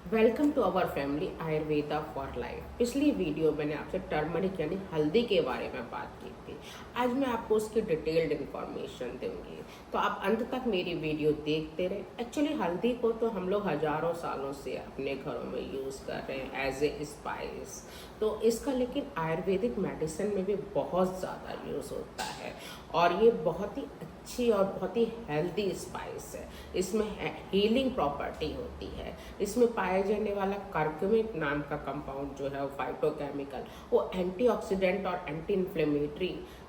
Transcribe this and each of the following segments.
Welcome to our family Ayurveda for life. पिछली video मैंने आपसे टर्मरिक यानी हल्दी के बारे में बात की थी। आज मैं आपको उसकी डिटेल्ड इन्फॉर्मेशन दूंगी, तो आप अंत तक मेरी वीडियो देखते रहे। एक्चुअली हल्दी को तो हम लोग हजारों सालों से अपने घरों में यूज़ कर रहे हैं एज ए स्पाइस। तो इसका लेकिन आयुर्वेदिक मेडिसिन में भी बहुत ज़्यादा यूज़ होता है और ये बहुत ही अच्छी और बहुत ही हेल्दी स्पाइस है। इसमें हीलिंग प्रॉपर्टी होती है। इसमें पाया जाने वाला कर्क्यूमिन नाम का कंपाउंड जो है वो फाइटोकेमिकल, वो एंटीऑक्सीडेंट और एंटी इन्फ्लेमेटरी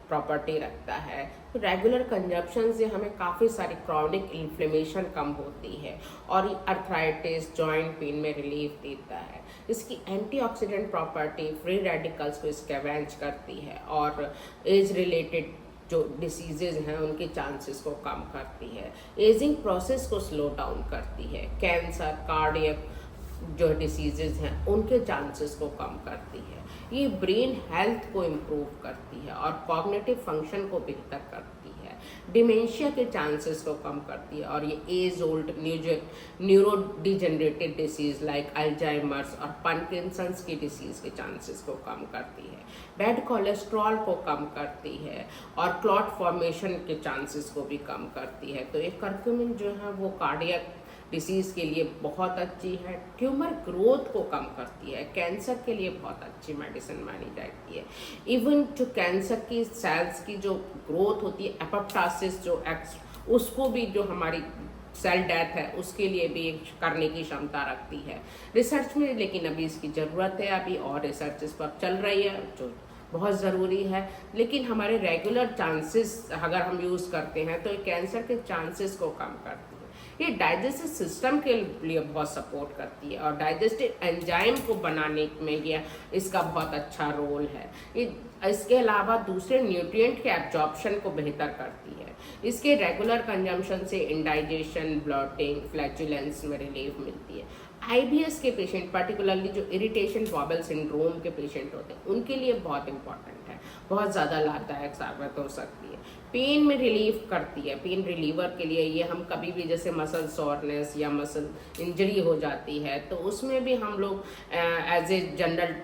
प्रॉपर्टी रखता है। तो रेगुलर कंजप्शन से हमें काफ़ी सारी क्रॉनिक इन्फ्लेमेशन कम होती है और अर्थराइटिस जॉइंट पेन में रिलीफ देता है। इसकी एंटीऑक्सीडेंट प्रॉपर्टी फ्री रेडिकल्स को स्कैवेंज करती है और एज रिलेटेड जो डिसीजेज हैं उनके चांसेस को कम करती है। एजिंग प्रोसेस को स्लो डाउन करती है। कैंसर कार्डियक जो डिसीजेज हैं उनके चांसेस को कम करती है। ये ब्रेन हेल्थ को इम्प्रूव करती है और कॉग्निटिव फंक्शन को बेहतर करती है। डिमेंशिया के चांसेस को कम करती है और ये age old neuro degenerative disease like Alzheimer's और पार्किंसंस की डिसीज के चांसेस को कम करती है। बैड कोलेस्ट्रॉल को कम करती है और क्लॉट फॉर्मेशन के चांसेस को भी कम करती है। तो ये करक्यूमिन जो है वो कार्डियक डिसीज़ के लिए बहुत अच्छी है। ट्यूमर ग्रोथ को कम करती है। कैंसर के लिए बहुत अच्छी मेडिसिन मानी जाती है। इवन जो कैंसर की सेल्स की जो ग्रोथ होती है एपोप्टोसिस जो उसको भी जो हमारी सेल डेथ है उसके लिए भी करने की क्षमता रखती है। रिसर्च में लेकिन अभी इसकी ज़रूरत है, अभी और रिसर्च इस पर चल रही है जो बहुत ज़रूरी है। लेकिन हमारे रेगुलर चांसेस अगर हम यूज़ करते हैं तो ये कैंसर के चांसेस को कम करती है। ये डाइजेस्टिव सिस्टम के लिए बहुत सपोर्ट करती है और डाइजेस्टिव एंजाइम को बनाने में ये इसका बहुत अच्छा रोल है। ये इसके अलावा दूसरे न्यूट्रिएंट के एब्जॉर्प्शन को बेहतर करती है। इसके रेगुलर कंजम्पशन से इंडाइजेशन ब्लॉटिंग फ्लैचुलेंस में रिलीफ मिलती है। आईबीएस के पेशेंट पर्टिकुलरली जो इरिटेशन बॉबल सिंड्रोम के पेशेंट होते हैं उनके लिए बहुत इंपॉर्टेंट है, बहुत ज़्यादा लाभदायक साबित हो सकती है। पेन में रिलीफ करती है। पेन रिलीवर के लिए ये हम कभी भी जैसे मसल सोरनेस या मसल इंजरी हो जाती है तो उसमें भी हम लोग एज ए जनरल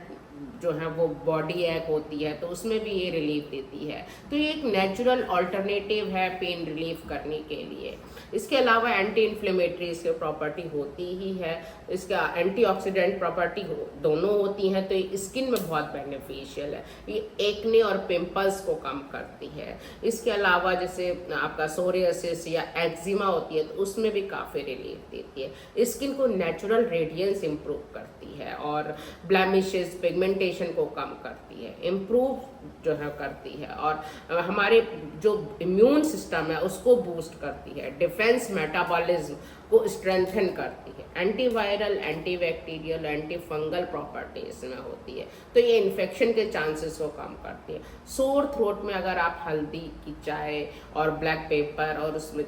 जो है वो बॉडी एक होती है तो उसमें भी ये रिलीफ देती है। तो ये एक नेचुरल ऑल्टरनेटिव है पेन रिलीफ करने के लिए। इसके अलावा एंटी इन्फ्लेमेटरी इसकी प्रॉपर्टी होती ही है। इसका एंटीऑक्सीडेंट प्रॉपर्टी दोनों होती हैं तो ये स्किन में बहुत बेनिफिशियल है। ये एक्ने और पिंपल्स को कम करती है। इसके अलावा जैसे आपका सोरियासिस या एक्जिमा होती है तो उसमें भी काफ़ी रिलीफ देती है। स्किन को नेचुरल रेडियंस इम्प्रूव करती है और ब्लैमिशेस पिगमेंटेशन को कम करती है, इम्प्रूव जो है करती है और हमारे जो इम्यून सिस्टम है उसको बूस्ट करती है। डिफेंस मेटाबॉलिज्म को स्ट्रेंथन करती है। Antiviral antibacterial anti fungal property इसमें होती है तो ये इन्फेक्शन के चांसेस को कम करती है। सोर थ्रोट में अगर आप हल्दी की चाय और ब्लैक पेपर और उसमें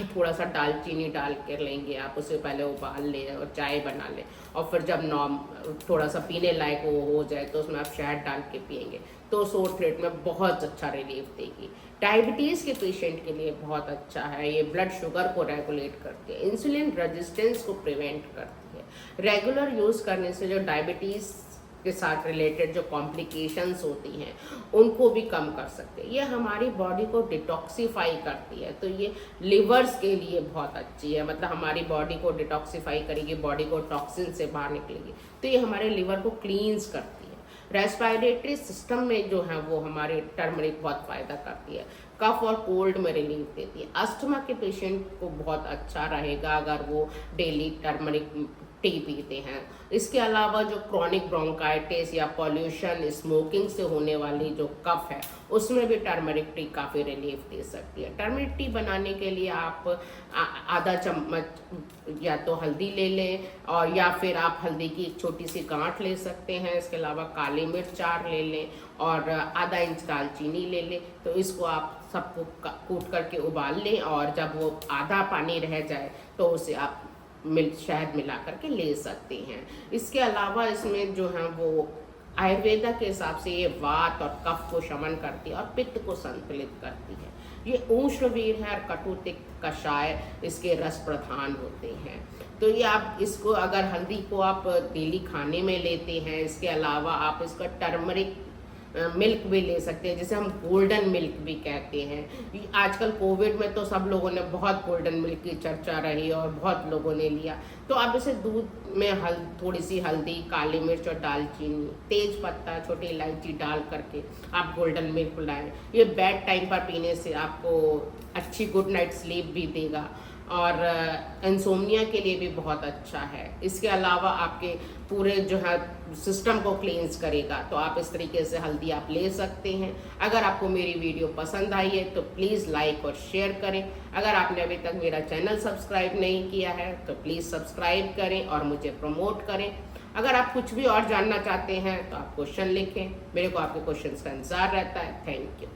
थोड़ा सा दालचीनी डाल कर लेंगे, आप उसे पहले उबाल लें और चाय बना लें और फिर जब थोड़ा सा पीने लायक वो हो जाए तो उसमें आप शहद डाल के पिएंगे तो सोर थ्रोट में बहुत अच्छा रिलीफ देगी। डायबिटीज़ के पेशेंट के लिए बहुत अच्छा है। ये ब्लड शुगर को रेगुलेट करती है, इंसुलिन रेजिस्टेंस को प्रिवेंट करती है। रेगुलर यूज़ करने से जो डायबिटीज़ के साथ रिलेटेड जो कॉम्प्लिकेशंस होती हैं उनको भी कम कर सकते हैं। ये हमारी बॉडी को डिटॉक्सीफाई करती है तो ये लिवर्स के लिए बहुत अच्छी है। मतलब हमारी बॉडी को डिटॉक्सीफाई करेगी, बॉडी को टॉक्सिन से बाहर निकलेगी तो ये हमारे लिवर को क्लींस करती है। रेस्पिरेटरी सिस्टम में जो है वो हमारे टर्मरिक बहुत फ़ायदा करती है। कफ और कोल्ड में रिलीफ देती है। अस्थमा के पेशेंट को बहुत अच्छा रहेगा अगर वो डेली टर्मरिक टी पीते हैं। इसके अलावा जो क्रॉनिक ब्रोंकाइटिस या पॉल्यूशन स्मोकिंग से होने वाली जो कफ है उसमें भी टर्मरिक टी काफ़ी रिलीफ दे सकती है। टर्मरिक टी बनाने के लिए आप आधा चम्मच या तो हल्दी ले लें और या फिर आप हल्दी की एक छोटी सी गांठ ले सकते हैं। इसके अलावा काली मिर्च 4 ले लें और आधा इंच दालचीनी ले लें। तो इसको आप सबको कूट करके उबाल लें और जब वो आधा पानी रह जाए तो उसे आप शहद मिला करके ले सकते हैं। इसके अलावा इसमें जो है वो आयुर्वेदा के हिसाब से ये वात और कफ को शमन करती है और पित्त को संतुलित करती है। ये उष्णवीर है और कटुतिक कषाय इसके रस प्रधान होते हैं। तो ये आप इसको अगर हल्दी को आप डेली खाने में लेते हैं, इसके अलावा आप इसका टर्मरिक मिल्क भी ले सकते हैं, जिसे हम गोल्डन मिल्क भी कहते हैं। आजकल कोविड में तो सब लोगों ने बहुत गोल्डन मिल्क की चर्चा रही और बहुत लोगों ने लिया। तो आप इसे दूध में थोड़ी सी हल्दी, काली मिर्च और दालचीनी, तेज पत्ता, छोटी इलायची डाल करके आप गोल्डन मिल्क लाएं। ये बेड टाइम पर पीने से आपको अच्छी गुड नाइट स्लीप भी देगा और इंसोम्निया के लिए भी बहुत अच्छा है। इसके अलावा आपके पूरे जो है सिस्टम को क्लींस करेगा। तो आप इस तरीके से हल्दी आप ले सकते हैं। अगर आपको मेरी वीडियो पसंद आई है तो प्लीज़ लाइक और शेयर करें। अगर आपने अभी तक मेरा चैनल सब्सक्राइब नहीं किया है तो प्लीज़ सब्सक्राइब करें और मुझे प्रमोट करें। अगर आप कुछ भी और जानना चाहते हैं तो आप क्वेश्चन लिखें, मेरे को आपके क्वेश्चंस का इंतज़ार रहता है। Thank you.